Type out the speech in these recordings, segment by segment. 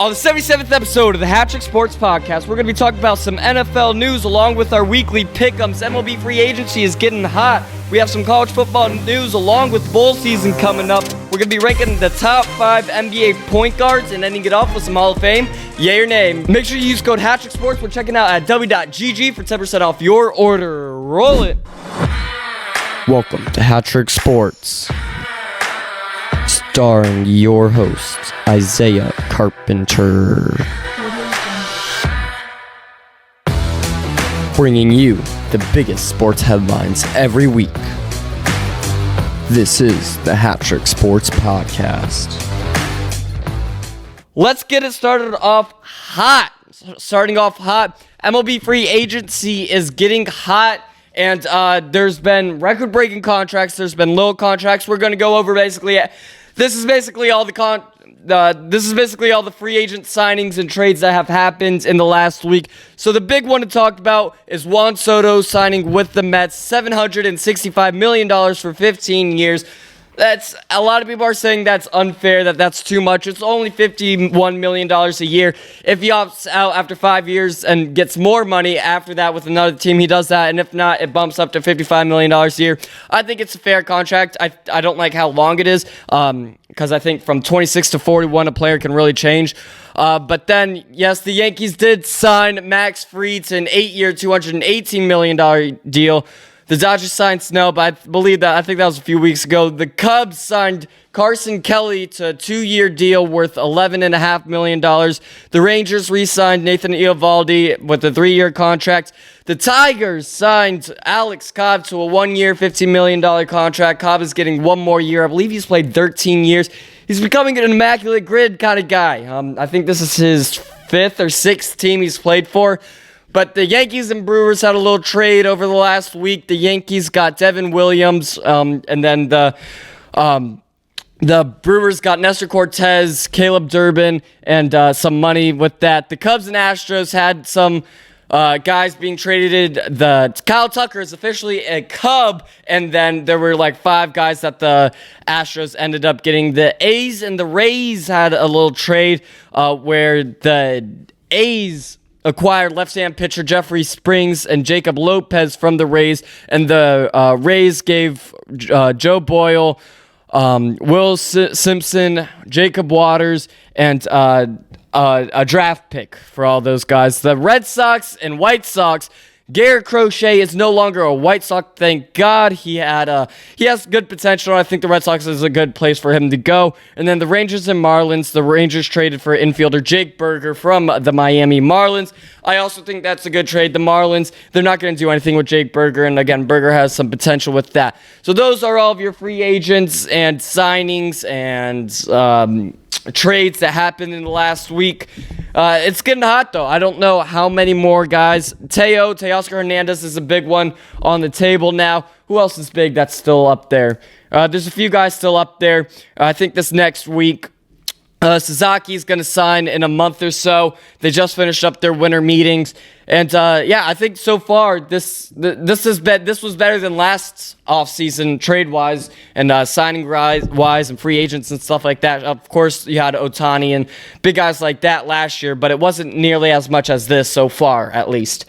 On the 77th episode of the HatTrick Sports Podcast, we're going to be talking about some NFL news along with our weekly Pickems. MLB free agency is getting hot. We have some college football news along with bowl season coming up. We're going to be ranking the top 5 NBA point guards and ending it off with some Hall of Fame. Yay or nay. Make sure you use code HatTrick Sports. We're checking out at w.gg for 10% off your order. Roll it. Welcome to HatTrick Sports, starring your host, Isaiah Carpenter. Bringing you the biggest sports headlines every week. This is the HatTrick Sports Podcast. Let's get it started off hot. MLB free agency is getting hot. And there's been record-breaking contracts. There's been low contracts. We're going to go over this is basically all the free agent signings and trades that have happened in the last week. So the big one to talk about is Juan Soto signing with the Mets, $765 million for 15 years. That's a lot of people are saying that's unfair, that's too much. It's only $51 million a year. If he opts out after 5 years and gets more money after that with another team, he does that. And if not, it bumps up to $55 million a year. I think it's a fair contract. I don't like how long it is because I think from 26 to 41, a player can really change. But then, yes, the Yankees did sign Max Fried to an 8-year, $218 million deal. The Dodgers signed Snell, but I think that was a few weeks ago. The Cubs signed Carson Kelly to a 2-year deal worth $11.5 million. The Rangers re-signed Nathan Eovaldi with a 3-year contract. The Tigers signed Alex Cobb to a 1-year, $15 million contract. Cobb is getting one more year. I believe he's played 13 years. He's becoming an immaculate grid kind of guy. I think this is his 5th or 6th team he's played for. But the Yankees and Brewers had a little trade over the last week. The Yankees got Devin Williams, and then the Brewers got Nestor Cortez, Caleb Durbin, and some money with that. The Cubs and Astros had some guys being traded. Kyle Tucker is officially a Cub, and then there were like 5 guys that the Astros ended up getting. The A's and the Rays had a little trade where the A's acquired left-hand pitcher Jeffrey Springs and Jacob Lopez from the Rays, and the Rays gave Joe Boyle, Will Simpson, Jacob Waters, and a draft pick for all those guys. The Red Sox and White Sox, Garrett Crochet is no longer a White Sox. Thank God. He has good potential. I think the Red Sox is a good place for him to go. And then the Rangers and Marlins. The Rangers traded for infielder Jake Berger from the Miami Marlins. I also think that's a good trade. The Marlins, they're not going to do anything with Jake Berger. And again, Berger has some potential with that. So those are all of your free agents and signings and trades that happened in the last week. It's getting hot, though. I don't know how many more guys. Teoscar Hernandez is a big one on the table now. Who else is big that's still up there? There's a few guys still up there. I think this next week, Sasaki is going to sign in a month or so. They just finished up their winter meetings. And, I think so far this was better than last offseason trade-wise and signing-wise and free agents and stuff like that. Of course, you had Ohtani and big guys like that last year, but it wasn't nearly as much as this so far, at least.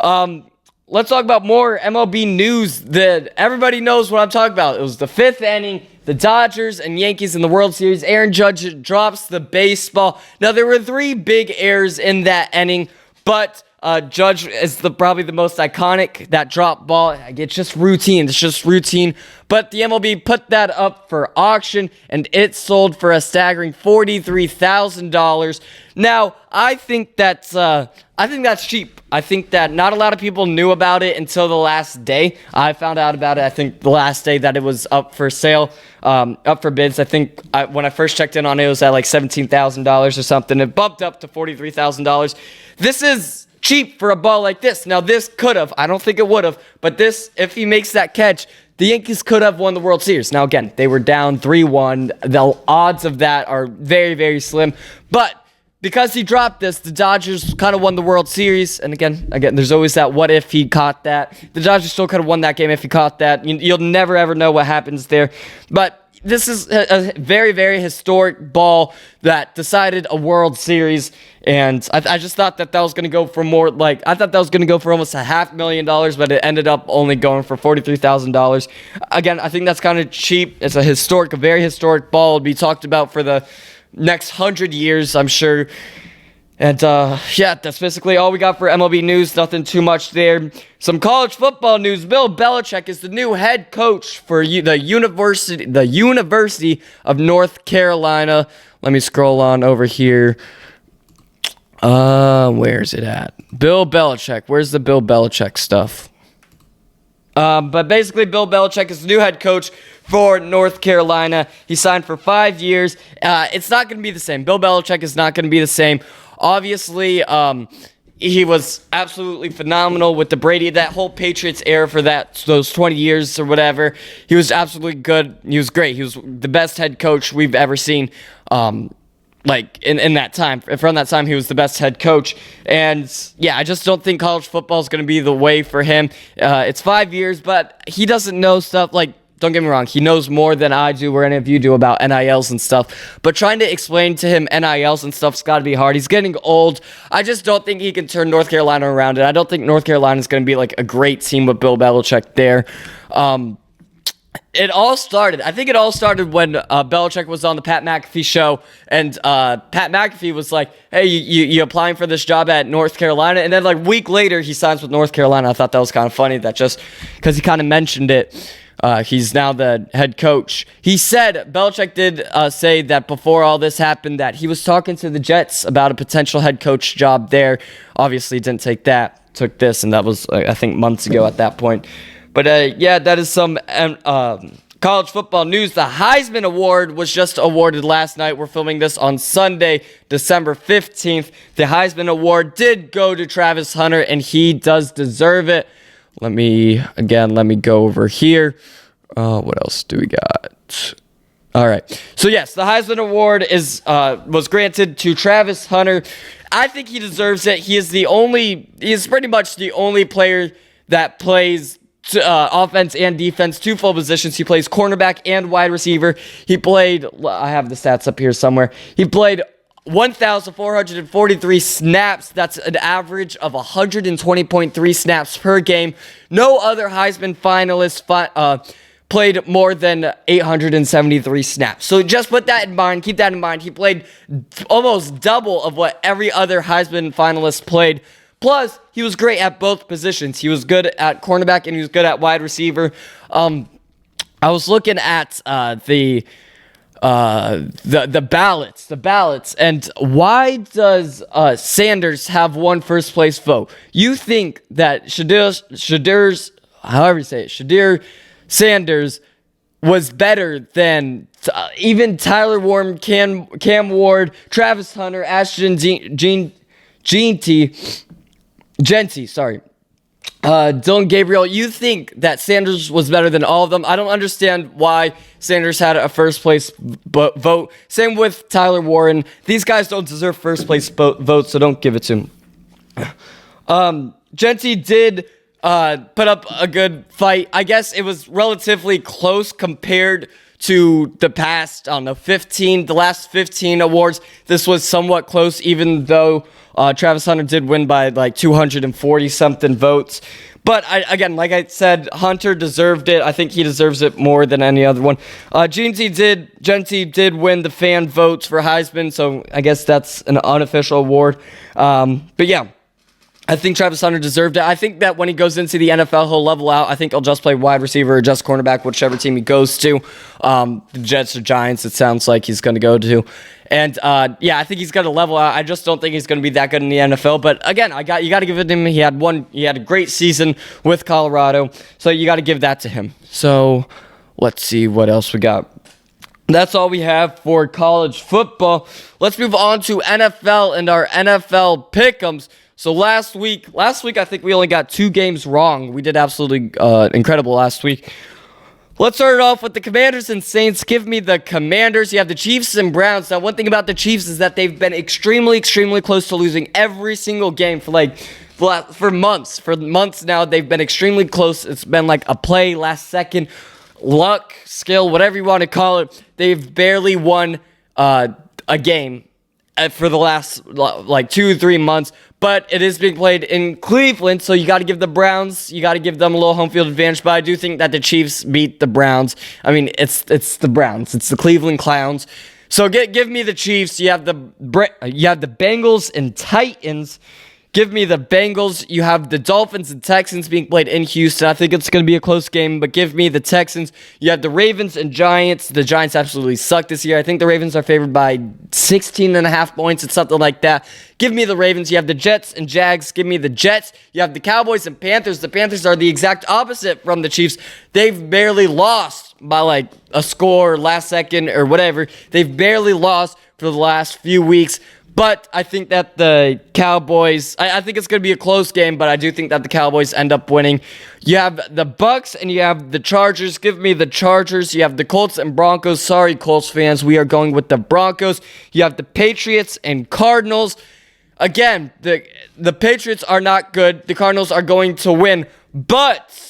Let's talk about more MLB news that everybody knows what I'm talking about. It was the 5th inning. The Dodgers and Yankees in the World Series. Aaron Judge drops the baseball. Now, there were 3 big errors in that inning, but Judge is probably the most iconic, that drop ball. It's just routine. But the MLB put that up for auction, and it sold for a staggering $43,000. Now, I think that's cheap. I think that not a lot of people knew about it until the last day. I found out about it, I think, the last day that it was up for sale, up for bids. I think when I first checked in on it, it was at like $17,000 or something. It bumped up to $43,000. This is cheap for a ball like this. Now, this could have. I don't think it would have. But this, if he makes that catch, the Yankees could have won the World Series. Now, again, they were down 3-1. The odds of that are very, very slim. But because he dropped this, the Dodgers kind of won the World Series. And again, there's always that what if he caught that. The Dodgers still could have won that game if he caught that. You'll never, ever know what happens there. But this is a very, very historic ball that decided a World Series. And I just thought that was going to go for more, I thought that was going to go for almost $500,000, but it ended up only going for $43,000. Again, I think that's kind of cheap. It's a very historic ball. It'll be talked about for the next 100 years, I'm sure. And, that's basically all we got for MLB news. Nothing too much there. Some college football news. Bill Belichick is the new head coach for the University of North Carolina. Let me scroll on over here. Where's it at? Bill Belichick. Where's the Bill Belichick stuff? But basically, Bill Belichick is the new head coach for North Carolina. He signed for 5 years. It's not going to be the same. Bill Belichick is not going to be the same. Obviously, he was absolutely phenomenal with the Brady, that whole Patriots era for those 20 years or whatever. He was absolutely good. He was great. He was the best head coach we've ever seen. In that time. From that time, he was the best head coach. And, I just don't think college football is going to be the way for him. It's 5 years, but he doesn't know stuff don't get me wrong, he knows more than I do or any of you do about NILs and stuff. But trying to explain to him NILs and stuff's got to be hard. He's getting old. I just don't think he can turn North Carolina around. And I don't think North Carolina is going to be a great team with Bill Belichick there. I think it all started when Belichick was on the Pat McAfee show, and Pat McAfee was like, hey, you applying for this job at North Carolina? And then a week later, he signs with North Carolina. I thought that was kind of funny, that just because he kind of mentioned it. He's now the head coach. He said, Belichick did say that before all this happened that he was talking to the Jets about a potential head coach job there. Obviously, didn't take that, took this, and that was, I think, months ago at that point. But, that is some college football news. The Heisman Award was just awarded last night. We're filming this on Sunday, December 15th. The Heisman Award did go to Travis Hunter, and he does deserve it. Let me go over here. What else do we got? All right. So, yes, the Heisman Award was granted to Travis Hunter. I think he deserves it. He is pretty much the only player that plays offense and defense, two full positions. He plays cornerback and wide receiver. I have the stats up here somewhere. He played 1,443 snaps. That's an average of 120.3 snaps per game. No other Heisman finalist played more than 873 snaps. So just put that in mind. Keep that in mind. He played almost double of what every other Heisman finalist played. Plus, he was great at both positions. He was good at cornerback and he was good at wide receiver. I was looking at the ballots, and why does Sanders have one first place vote? You think that Shadir Sanders was better than even Tyler Warren, Cam Ward, Travis Hunter, Ashton Genty, Dylan Gabriel. You think that Sanders was better than all of them? I don't understand why Sanders had a first place vote. Same with Tyler Warren. These guys don't deserve first place votes, so don't give it to him. Genty did put up a good fight. I guess it was relatively close compared to the past, the last 15 awards. This was somewhat close, even though Travis Hunter did win by 240-something votes. But, like I said, Hunter deserved it. I think he deserves it more than any other one. Genty did win the fan votes for Heisman, so I guess that's an unofficial award. But, yeah. I think Travis Hunter deserved it. I think that when he goes into the NFL, he'll level out. I think he'll just play wide receiver or just cornerback, whichever team he goes to. The Jets or Giants, it sounds like he's going to go to. And, I think he's going to level out. I just don't think he's going to be that good in the NFL. But, again, you got to give it to him. He had a great season with Colorado. So you got to give that to him. So let's see what else we got. That's all we have for college football. Let's move on to NFL and our NFL Pickems. So last week, I think we only got 2 games wrong. We did absolutely incredible last week. Let's start it off with the Commanders and Saints. Give me the Commanders. You have the Chiefs and Browns. Now, one thing about the Chiefs is that they've been extremely, extremely close to losing every single game for months. For months now, they've been extremely close. It's been like a play last second. luck, skill, whatever you want to call it, they've barely won a game for the last 2-3 months. But it is being played in Cleveland, so you got to give the Browns, you got to give them a little home field advantage. But I do think that the Chiefs beat the Browns. I mean, it's the Browns, it's the Cleveland Clowns. So give me the Chiefs. You have the Bengals and Titans. Give me the Bengals. You have the Dolphins and Texans being played in Houston. I think it's going to be a close game, but give me the Texans. You have the Ravens and Giants. The Giants absolutely suck this year. I think the Ravens are favored by 16.5 points. It's something like that. Give me the Ravens. You have the Jets and Jags. Give me the Jets. You have the Cowboys and Panthers. The Panthers are the exact opposite from the Chiefs. They've barely lost by a score, last second, or whatever. They've barely lost for the last few weeks. But I think that the Cowboys, I think it's going to be a close game, but I do think that the Cowboys end up winning. You have the Bucks and you have the Chargers. Give me the Chargers. You have the Colts and Broncos. Sorry, Colts fans. We are going with the Broncos. You have the Patriots and Cardinals. Again, the Patriots are not good. The Cardinals are going to win, but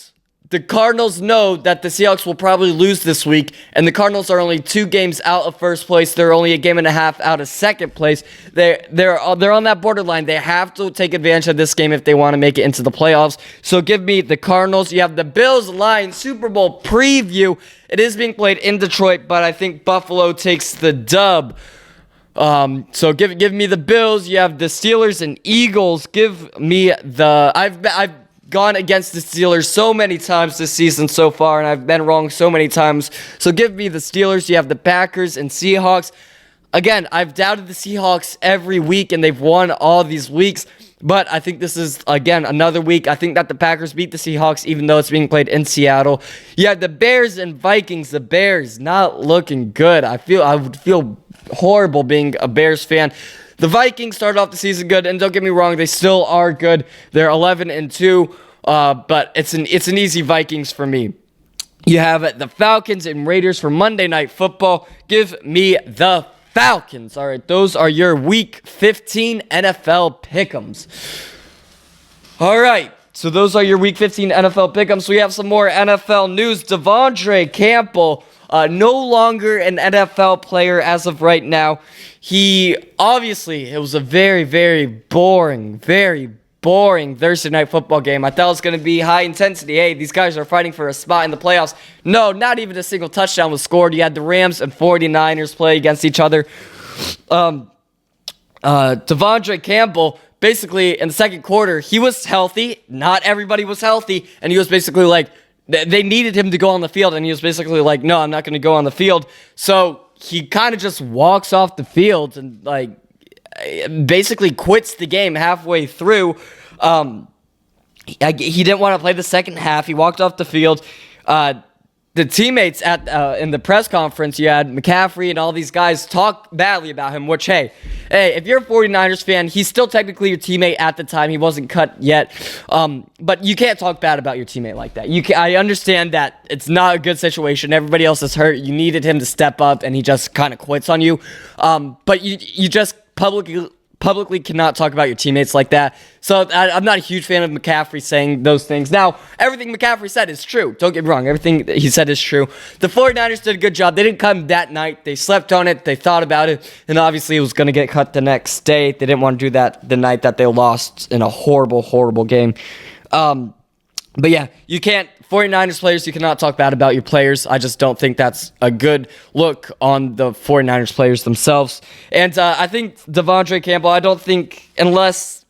the Cardinals know that the Seahawks will probably lose this week, and the Cardinals are only 2 games out of first place. They're only a game and a half out of second place. They're on that borderline. They have to take advantage of this game if they want to make it into the playoffs. So give me the Cardinals. You have the Bills-Lions Super Bowl preview. It is being played in Detroit, but I think Buffalo takes the dub. So give me the Bills. You have the Steelers and Eagles. Give me the I've gone against the Steelers so many times this season so far, and I've been wrong so many times. So give me the Steelers. You have the Packers and Seahawks. Again, I've doubted the Seahawks every week, and they've won all these weeks. But I think this is, again, another week. I think that the Packers beat the Seahawks, even though it's being played in Seattle. You have the Bears and Vikings. The Bears not looking good. I would feel horrible being a Bears fan. The Vikings started off the season good, and don't get me wrong, they still are good. They're 11-2, but it's an easy Vikings for me. You have the Falcons and Raiders for Monday Night Football. Give me the Falcons. All right, those are your Week 15 NFL Pickems. All right, so those are your Week 15 NFL Pickems. We have some more NFL news. Devondre Campbell, no longer an NFL player as of right now. It was a very, very boring Thursday Night Football game. I thought it was going to be high intensity. Hey, these guys are fighting for a spot in the playoffs. No, not even a single touchdown was scored. You had the Rams and 49ers play against each other. Devondre Campbell, basically in the second quarter, he was healthy. Not everybody was healthy. And he was basically like, they needed him to go on the field. And he was basically like, no, I'm not going to go on the field. So he kind of just walks off the field and basically quits the game halfway through. He didn't want to play the second half. He walked off the field. The teammates in the press conference, you had McCaffrey and all these guys talk badly about him, which, hey, if you're a 49ers fan, he's still technically your teammate at the time. He wasn't cut yet. But you can't talk bad about your teammate like that. I understand that it's not a good situation. Everybody else is hurt. You needed him to step up, and he just kind of quits on you. But you just publicly cannot talk about your teammates like that. So I'm not a huge fan of McCaffrey saying those things. Now, everything McCaffrey said is true. Don't get me wrong. Everything that he said is true. The 49ers did a good job. They didn't cut him that night. They slept on it. They thought about it. And obviously, it was going to get cut the next day. They didn't want to do that the night that they lost in a horrible, horrible game. But yeah, you can't, 49ers players, you cannot talk bad about your players. I just don't think that's a good look on the 49ers players themselves. And I think Devondre Campbell, I think there's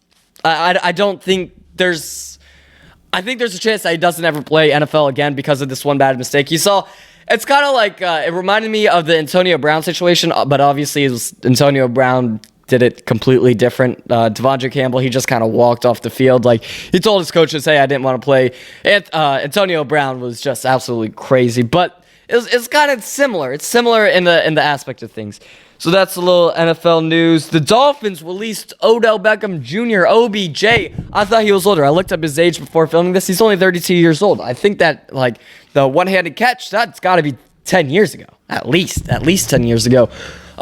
a chance that he doesn't ever play NFL again because of this one bad mistake. You saw, it's kind of like, it reminded me of the Antonio Brown situation, but obviously it was Antonio Brown did it completely different. Devondre Campbell, he just kind of walked off the field. Like, he told his coaches, hey, I didn't want to play. Antonio Brown was just absolutely crazy. But it's kind of similar. It's similar in the aspect of things. So that's a little NFL news. The Dolphins released Odell Beckham Jr., OBJ. I thought he was older. I looked up his age before filming this. He's only 32 years old. I think that, the one-handed catch, that's got to be 10 years ago. At least 10 years ago.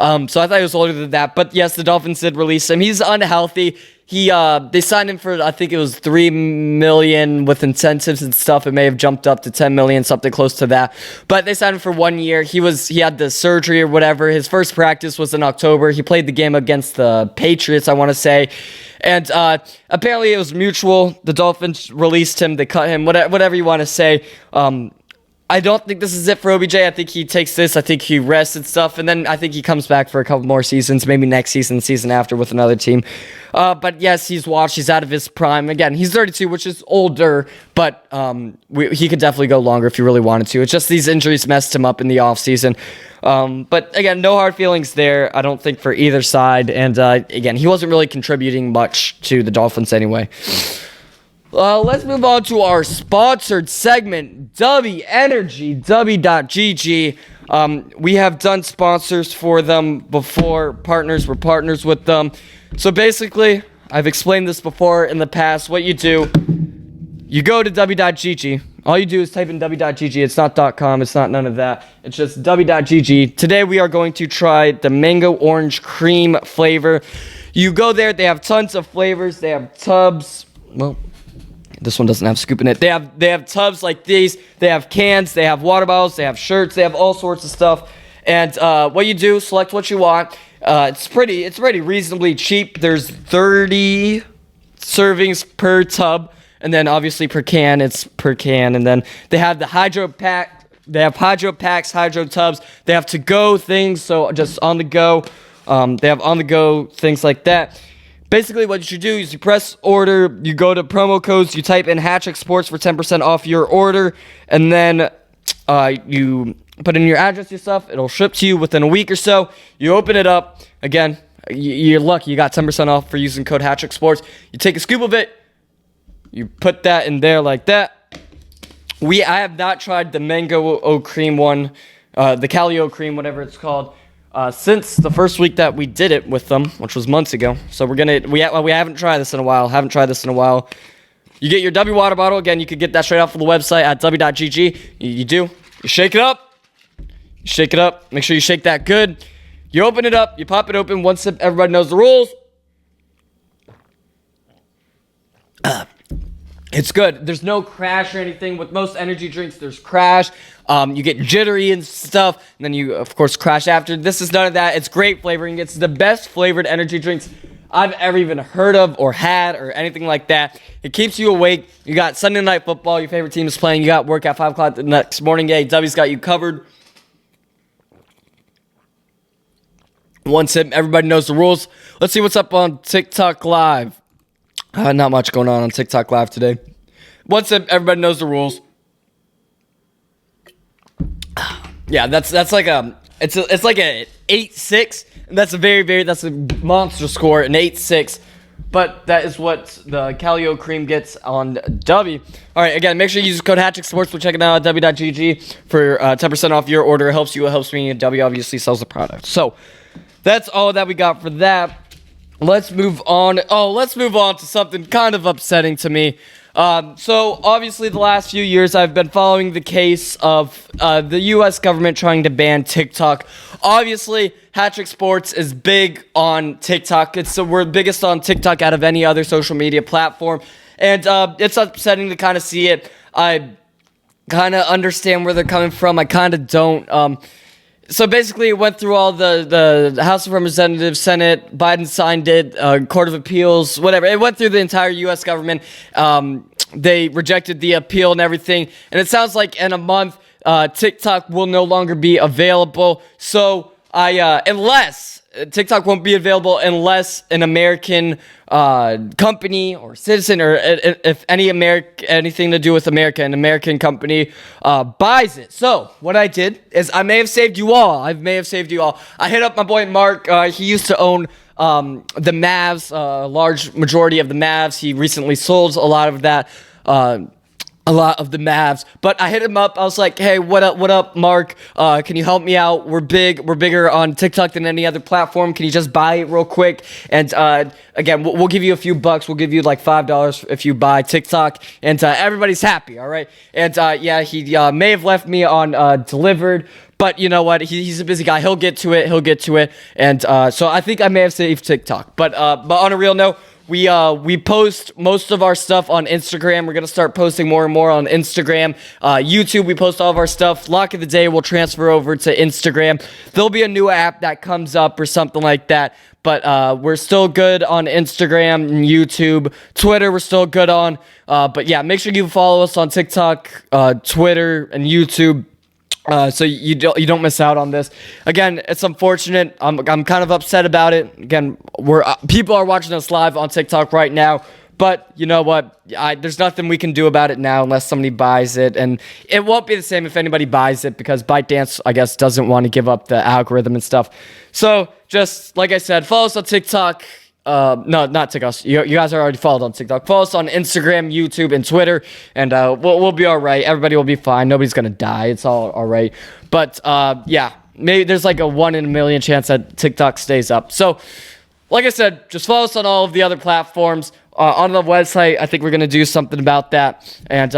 So I thought he was older than that. But yes, the Dolphins did release him. He's unhealthy. They signed him for, I think it was $3 million with incentives and stuff. It may have jumped up to $10 million, something close to that. But they signed him for 1 year. He had the surgery or whatever. His first practice was in October. He played the game against the Patriots, I want to say. And apparently it was mutual. The Dolphins released him. They cut him. Whatever you want to say. I don't think this is it for OBJ. I think he takes this. I think he rests and stuff. And then I think he comes back for a couple more seasons, maybe next season, season after with another team. But yes, he's washed. He's out of his prime. Again, he's 32, which is older, but he could definitely go longer if he really wanted to. It's just these injuries messed him up in the offseason. But again, no hard feelings there, I don't think, for either side. And again, he wasn't really contributing much to the Dolphins anyway. Let's move on to our sponsored segment, W Energy, W.GG. We have done sponsors for them before, we're partners with them. So basically, I've explained this before in the past. What you do, you go to W.GG. All you do is type in W.GG. It's not .com, it's not none of that. It's just W.GG. Today we are going to try the mango orange cream flavor. You go there, they have tons of flavors. They have tubs. Well, this one doesn't have scoop in it. They have tubs like these. They have cans. They have water bottles. They have shirts. They have all sorts of stuff. And what you do, select what you want. It's pretty reasonably cheap. There's 30 servings per tub, and then obviously per can, it's per can. And then they have the hydro pack. They have hydro packs, hydro tubs. They have to-go things, so just on the go. They have on-the-go things like that. Basically, what you should do is you press order, you go to promo codes, you type in HatTrick Sports for 10% off your order, and then you put in your address, your stuff. It'll ship to you within a week or so. You open it up. Again, you're lucky. You got 10% off for using code HatTrick Sports. You take a scoop of it. You put that in there like that. I have not tried the mango cream one, the Calio cream, whatever it's called. Since the first week that we did it with them, which was months ago. So we haven't tried this in a while. You get your W water bottle. Again, you could get that straight off of the website at W.GG. You shake it up. Make sure you shake that good. You open it up. You pop it open. One sip. Everybody knows the rules. It's good. There's no crash or anything. With most energy drinks, there's crash. You get jittery and stuff, and then you, of course, crash after. This is none of that. It's great flavoring. It's the best flavored energy drinks I've ever even heard of or had or anything like that. It keeps you awake. You got Sunday Night Football. Your favorite team is playing. You got work at 5 o'clock the next morning. Yeah, W's got you covered. One sip. Everybody knows the rules. Let's see what's up on TikTok Live. Not much going on TikTok Live today. One sip. Everybody knows the rules. Yeah, that's like it's like a 8-6. That's a monster score, an 8-6. But that is what the Calio cream gets on W. All right, again, make sure you use code HatTrick Sports. We're checking out at W.GG for 10% off your order. It helps you. It helps me. And W obviously sells the product. So that's all that we got for that. Let's move on. Let's move on to something kind of upsetting to me. So obviously the last few years I've been following the case of the U.S. government trying to ban TikTok. Obviously, HatTrick Sports is big on TikTok. We're biggest on TikTok out of any other social media platform. And it's upsetting to kind of see it. I kind of understand where they're coming from. I kind of don't. So basically, it went through all the House of Representatives, Senate, Biden signed it, Court of Appeals, whatever. It went through the entire U.S. government. They rejected the appeal and everything. And it sounds like in a month, TikTok will no longer be available. So unless TikTok won't be available unless an American company or citizen or if anything to do with America, an American company buys it. So what I did is I may have saved you all. I hit up my boy Mark. He used to own the Mavs, a large majority of the Mavs. He recently sold a lot of that. A lot of the Mavs, but I hit him up. I was like, "Hey, what up, Mark? Can you help me out? We're bigger on TikTok than any other platform. Can you just buy it real quick? And again, we'll give you a few bucks. We'll give you like $5 if you buy TikTok, and everybody's happy, all right?" And yeah, he may have left me on delivered, But you know what? He's a busy guy. He'll get to it. And so I think I may have saved TikTok. But on a real note, we post most of our stuff on Instagram. We're going to start posting more and more on Instagram. YouTube, we post all of our stuff. Lock of the day will transfer over to Instagram. There'll be a new app that comes up or something like that. But we're still good on Instagram and YouTube. Twitter, we're still good on. But yeah, make sure you follow us on TikTok, Twitter, and YouTube. So you don't miss out on this. Again, it's unfortunate. I'm kind of upset about it. Again, people are watching us live on TikTok right now. But you know what? There's nothing we can do about it now unless somebody buys it. And it won't be the same if anybody buys it because ByteDance, I guess, doesn't want to give up the algorithm and stuff. So just like I said, follow us on TikTok. No, not TikTok. You guys are already followed on TikTok. Follow us on Instagram, YouTube, and Twitter. And we'll be all right. Everybody will be fine. Nobody's going to die. It's all right. But yeah, maybe there's like a 1 in a million chance that TikTok stays up. So like I said, just follow us on all of the other platforms. On the website, I think we're going to do something about that. And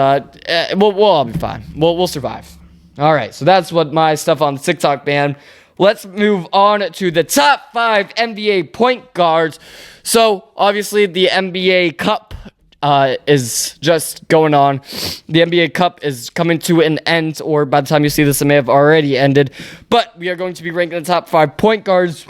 we'll all be fine. We'll survive. All right, so that's what my stuff on TikTok, man. Let's move on to the top 5 NBA point guards. So, obviously, the NBA Cup is just going on. The NBA Cup is coming to an end, or by the time you see this, it may have already ended. But we are going to be ranking the top 5 point guards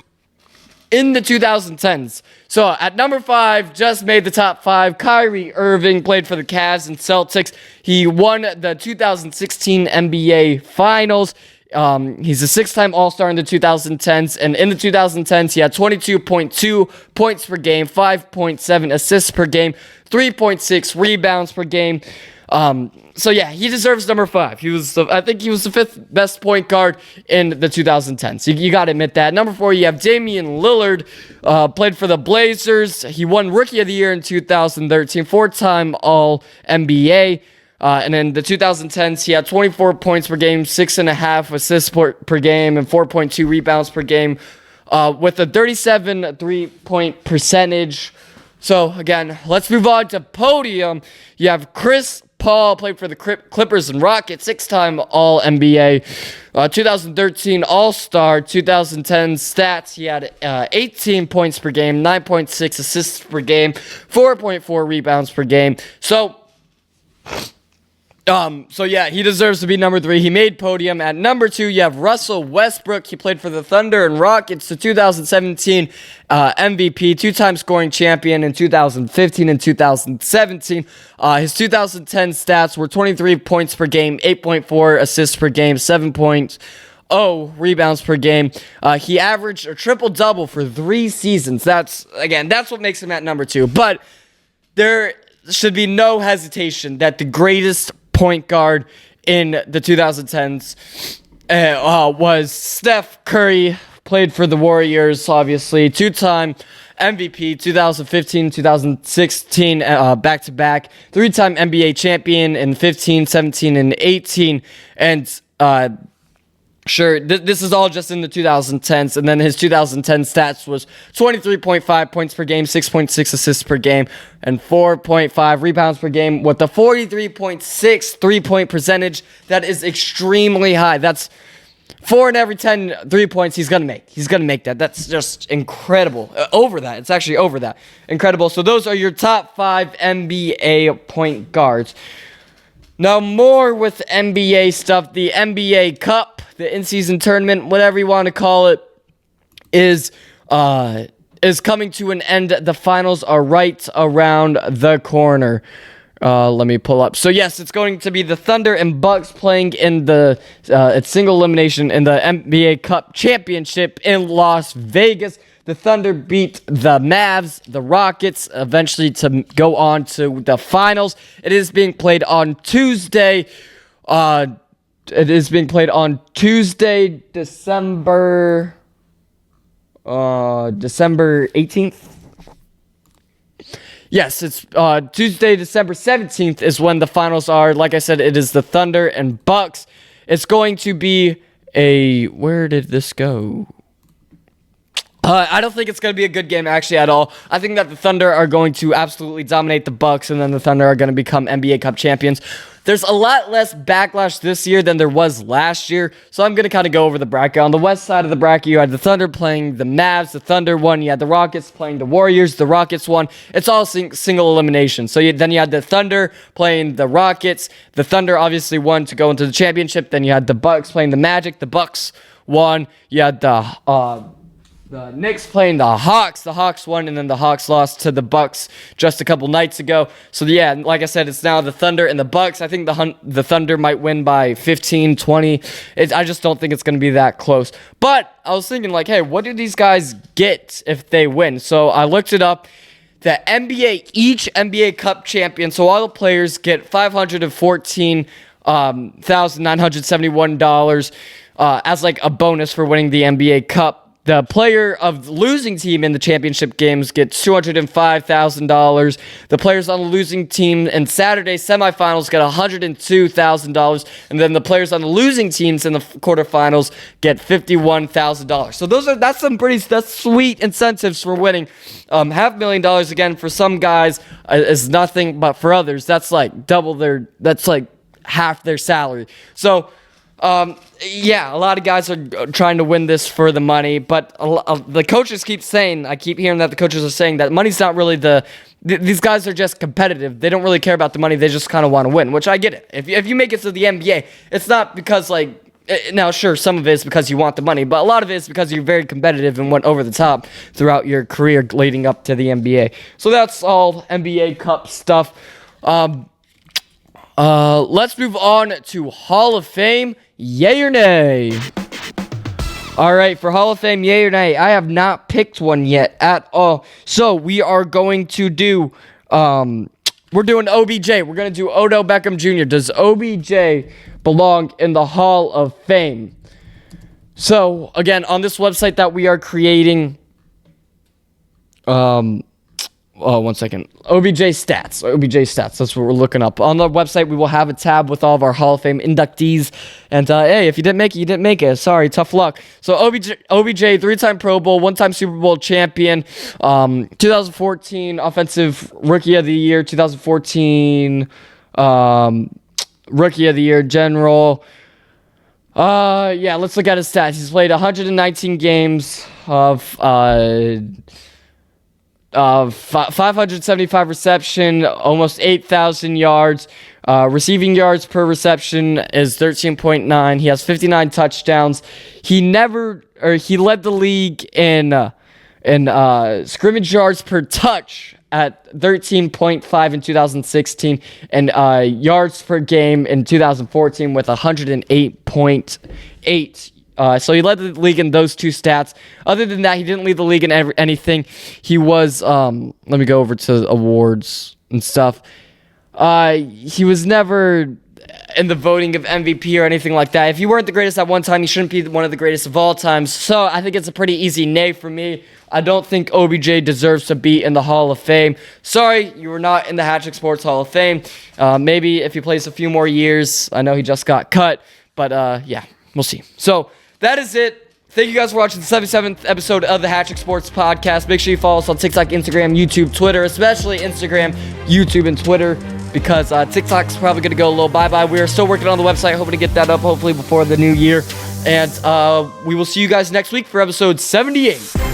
in the 2010s. So at number 5, just made the top 5. Kyrie Irving played for the Cavs and Celtics. He won the 2016 NBA Finals. He's a 6-time All-Star in the 2010s. And in the 2010s, he had 22.2 points per game, 5.7 assists per game, 3.6 rebounds per game. So yeah, he deserves number 5. I think he was the 5th best point guard in the 2010s. You got to admit that. Number 4, you have Damian Lillard, played for the Blazers. He won Rookie of the Year in 2013, 4-time All-NBA. And in the 2010s, he had 24 points per game, 6.5 assists per game, and 4.2 rebounds per game, with a 37 3-point percentage. So again, let's move on to podium. You have Chris Paul, played for the Clippers and Rockets, 6-time All-NBA, 2013 All-Star, 2010 stats. He had 18 points per game, 9.6 assists per game, 4.4 rebounds per game. So yeah, he deserves to be number 3. He made podium. At number 2, you have Russell Westbrook. He played for the Thunder and Rockets, the 2017 MVP, 2-time scoring champion in 2015 and 2017. His 2010 stats were 23 points per game, 8.4 assists per game, 7.0 rebounds per game. He averaged a triple-double for 3 seasons. That's what makes him at number 2. But there should be no hesitation that the greatest point guard in the 2010s was Steph Curry. Played for the Warriors, obviously. 2-time MVP, 2015, 2016, back-to-back. 3-time NBA champion in 15, 17, and 18. And sure, this is all just in the 2010s, and then his 2010 stats was 23.5 points per game, 6.6 assists per game, and 4.5 rebounds per game with a 43.6 three-point percentage. That is extremely high. That's 4 in every 10 3-points he's going to make. He's going to make that. That's just incredible. Over that. It's actually over that. Incredible. So those are your top 5 NBA point guards. Now, more with NBA stuff. The NBA Cup, the in-season tournament, whatever you want to call it, is coming to an end. The finals are right around the corner. Let me pull up. So, yes, it's going to be the Thunder and Bucks playing in the it's single elimination in the NBA Cup Championship in Las Vegas. The Thunder beat the Mavs, the Rockets, eventually to go on to the finals. It is being played on Tuesday. December 18th. Yes, it's Tuesday, December 17th is when the finals are. Like I said, it is the Thunder and Bucks. It's going to be where did this go? I don't think it's going to be a good game actually at all. I think that the Thunder are going to absolutely dominate the Bucks, and then the Thunder are going to become NBA Cup champions. There's a lot less backlash this year than there was last year, so I'm going to kind of go over the bracket. On the west side of the bracket, you had the Thunder playing the Mavs. The Thunder won. You had the Rockets playing the Warriors. The Rockets won. It's all single elimination. So then you had the Thunder playing the Rockets. The Thunder obviously won to go into the championship. Then you had the Bucks playing the Magic. The Bucks won. You had the Knicks playing the Hawks. The Hawks won, and then the Hawks lost to the Bucks just a couple nights ago. So, yeah, like I said, it's now the Thunder and the Bucks. I think the Thunder might win by 15, 20. I just don't think it's going to be that close. But I was thinking, like, hey, what do these guys get if they win? So I looked it up. Each NBA Cup champion, so all the players get $514,971 as, like, a bonus for winning the NBA Cup. The player of the losing team in the championship games gets $205,000. The players on the losing team in Saturday semifinals get $102,000. And then the players on the losing teams in the quarterfinals get $51,000. So that's sweet incentives for winning. $500,000 again for some guys is nothing, but for others, that's like that's like half their salary. So, yeah, a lot of guys are trying to win this for the money, but the coaches keep saying, I keep hearing that the coaches are saying that money's not really these guys are just competitive. They don't really care about the money. They just kind of want to win, which I get it. If you make it to the NBA, it's not because, like, now, sure, some of it is because you want the money, but a lot of it is because you're very competitive and went over the top throughout your career leading up to the NBA. So that's all NBA Cup stuff. Let's move on to Hall of Fame. Yay or nay? All right, for Hall of Fame, yay or nay? I have not picked one yet at all. So we are going to do, we're doing OBJ. We're going to do Odell Beckham Jr. Does OBJ belong in the Hall of Fame? So, again, on this website that we are creating, one second. OBJ stats. That's what we're looking up. On the website, we will have a tab with all of our Hall of Fame inductees. And, hey, if you didn't make it, you didn't make it. Sorry, tough luck. So, OBJ, three-time Pro Bowl, one-time Super Bowl champion, 2014 Offensive Rookie of the Year, 2014 Rookie of the Year General. Yeah, let's look at his stats. He's played 119 games of 575 reception, almost 8,000 yards. Receiving yards per reception is 13.9. He has 59 touchdowns. He led the league in scrimmage yards per touch at 13.5 in 2016, and yards per game in 2014 with 108.8. So he led the league in those two stats. Other than that, he didn't lead the league in anything. He was, let me go over to awards and stuff. He was never in the voting of MVP or anything like that. If you weren't the greatest at one time, you shouldn't be one of the greatest of all time. So I think it's a pretty easy nay for me. I don't think OBJ deserves to be in the Hall of Fame. Sorry, you were not in the HatTrick Sports Hall of Fame. Maybe if he plays a few more years. I know he just got cut, but yeah, we'll see. So that is it. Thank you guys for watching the 77th episode of the HatTrick Sports Podcast. Make sure you follow us on TikTok, Instagram, YouTube, Twitter, especially Instagram, YouTube, and Twitter, because TikTok's probably going to go a little bye-bye. We are still working on the website, hoping to get that up hopefully before the new year. And we will see you guys next week for episode 78.